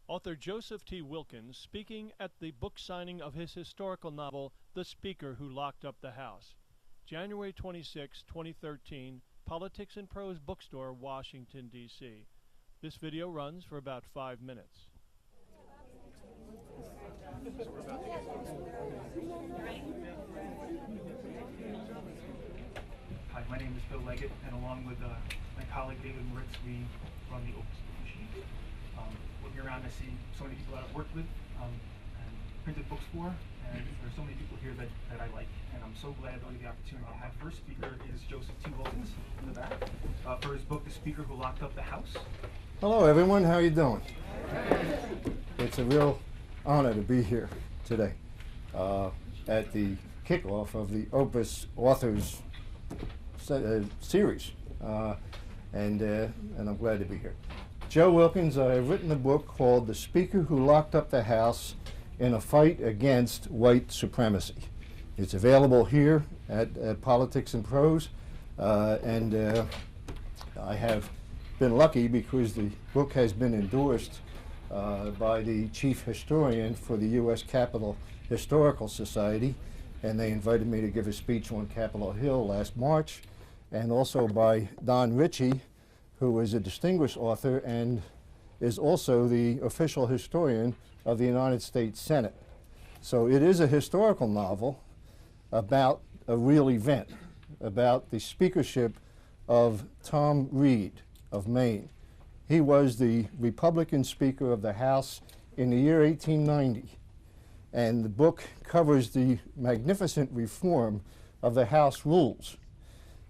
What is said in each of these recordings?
Author Joseph T. Wilkins speaking at the book signing of his historical novel, The Speaker Who Locked Up the House. January 26, 2013, Politics and Prose Bookstore, Washington, D.C. This video runs for about 5 minutes. Hi, my name is Bill Leggett, and along with my colleague David Moritz, we run the Opus Book Machine. Looking around, I see so many people that I've worked with and printed books for, and there are so many people here that I like, and I'm so glad to get the opportunity. My first speaker is Joseph T. Wilkins in the back for his book, The Speaker Who Locked Up the House. Hello everyone, how are you doing? It's a real honor to be here today at the kickoff of the Opus Authors series, and I'm glad to be here. Joe Wilkins, I have written a book called The Speaker Who Locked Up the House in a Fight Against White Supremacy. It's available here at Politics and Prose, and I have been lucky because the book has been endorsed by the chief historian for the U.S. Capitol Historical Society, and they invited me to give a speech on Capitol Hill last March, and also by Don Ritchie, who is a distinguished author and is also the official historian of the United States Senate. So it is a historical novel about a real event, about the speakership of Tom Reed of Maine. He was the Republican Speaker of the House in the year 1890, and the book covers the magnificent reform of the House rules.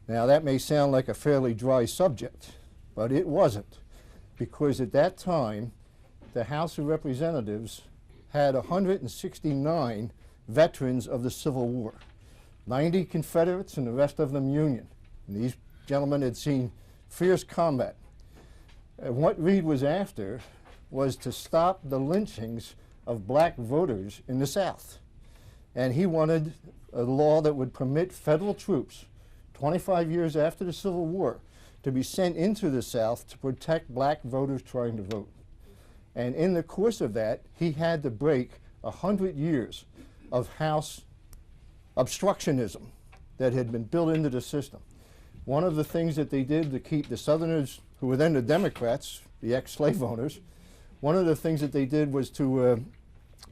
Now that may sound like a fairly dry subject, but it wasn't, because at that time the House of Representatives had 169 veterans of the Civil War, 90 Confederates and the rest of them Union. And these gentlemen had seen fierce combat. And what Reed was after was to stop the lynchings of black voters in the South. And he wanted a law that would permit federal troops, 25 years after the Civil War, to be sent into the South to protect black voters trying to vote. And in the course of that, he had to break 100 years of House obstructionism that had been built into the system. One of the things that they did to keep the Southerners, who were then the Democrats, the ex-slave owners, one of the things that they did was to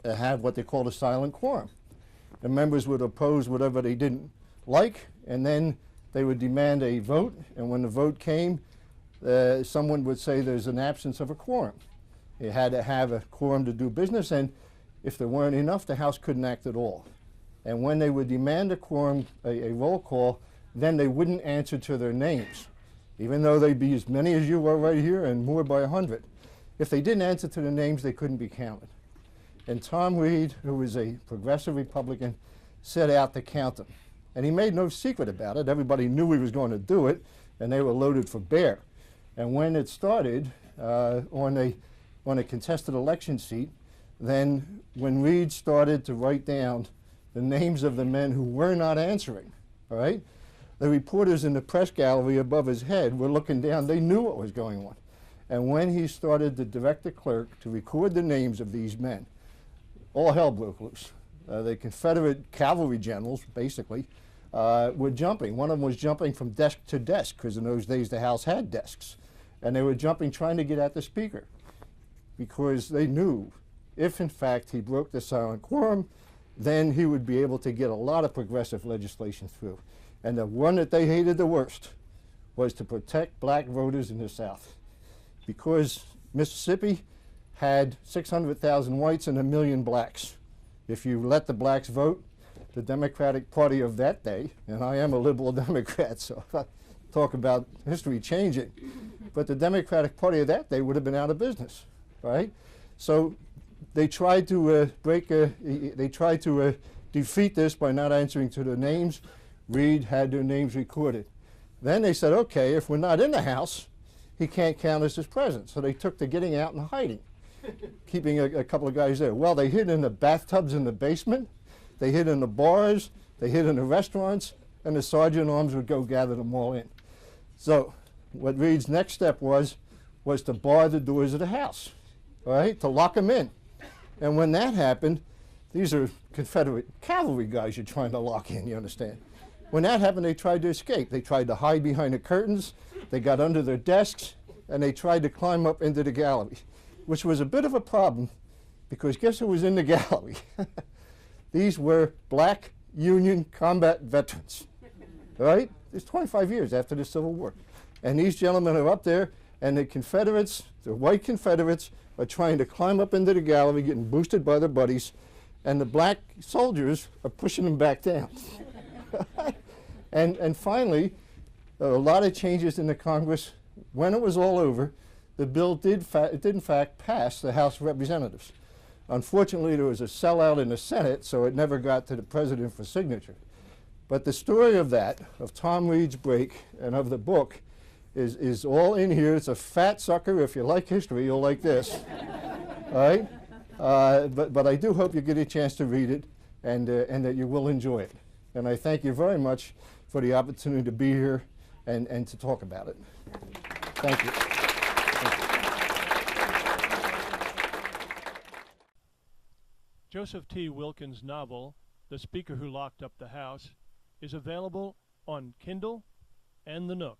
have what they called a silent quorum. The members would oppose whatever they didn't like, and then they would demand a vote, and when the vote came, someone would say there's an absence of a quorum. You had to have a quorum to do business, and if there weren't enough, the House couldn't act at all. And when they would demand a quorum, a roll call, then they wouldn't answer to their names, even though they'd be as many as you are right here and more by 100. If they didn't answer to their names, they couldn't be counted. And Tom Reed, who was a progressive Republican, set out to count them. And he made no secret about it. Everybody knew he was going to do it, and they were loaded for bear. And when it started on a contested election seat, then when Reed started to write down the names of the men who were not answering, all right, the reporters in the press gallery above his head were looking down. They knew what was going on. And when he started to direct the clerk to record the names of these men, all hell broke loose. The Confederate cavalry generals, basically, were jumping. One of them was jumping from desk to desk, because in those days the House had desks. And they were jumping, trying to get at the Speaker, because they knew if, in fact, he broke the silent quorum, then he would be able to get a lot of progressive legislation through. And the one that they hated the worst was to protect black voters in the South, because Mississippi had 600,000 whites and 1 million blacks. If you let the blacks vote, the Democratic Party of that day, and I am a liberal Democrat, so I talk about history changing, but the Democratic Party of that day would have been out of business, right? So they tried to defeat this by not answering to their names. Reed had their names recorded. Then they said, okay, if we're not in the House, he can't count us as president. So they took to getting out and hiding, keeping a couple of guys there. Well, they hid in the bathtubs in the basement, they hid in the bars, they hid in the restaurants, and the sergeant at arms would go gather them all in. So what Reed's next step was to bar the doors of the House. all right, to lock them in. And when that happened, these are Confederate cavalry guys you're trying to lock in, you understand? When that happened, they tried to escape. They tried to hide behind the curtains, they got under their desks, and they tried to climb up into the gallery, which was a bit of a problem because guess who was in the gallery? These were black Union combat veterans, right? It's 25 years after the Civil War. And these gentlemen are up there, and the Confederates, the white Confederates, are trying to climb up into the gallery, getting boosted by their buddies, and the black soldiers are pushing them back down. And finally, a lot of changes in the Congress. When it was all over, the bill did in fact pass the House of Representatives. Unfortunately, there was a sellout in the Senate, so it never got to the president for signature. But the story of that, of Tom Reed's break, and of the book, is all in here. It's a fat sucker. If you like history, you'll like this. All right? But I do hope you get a chance to read it and that you will enjoy it. And I thank you very much for the opportunity to be here and to talk about it. Thank you. Joseph T. Wilkins' novel, The Speaker Who Locked Up the House, is available on Kindle and The Nook.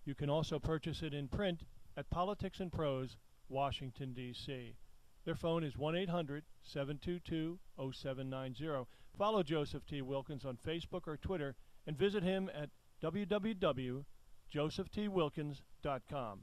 You can also purchase it in print at Politics and Prose, Washington, D.C. Their phone is 1-800-722-0790. Follow Joseph T. Wilkins on Facebook or Twitter and visit him at www.josephtwilkins.com.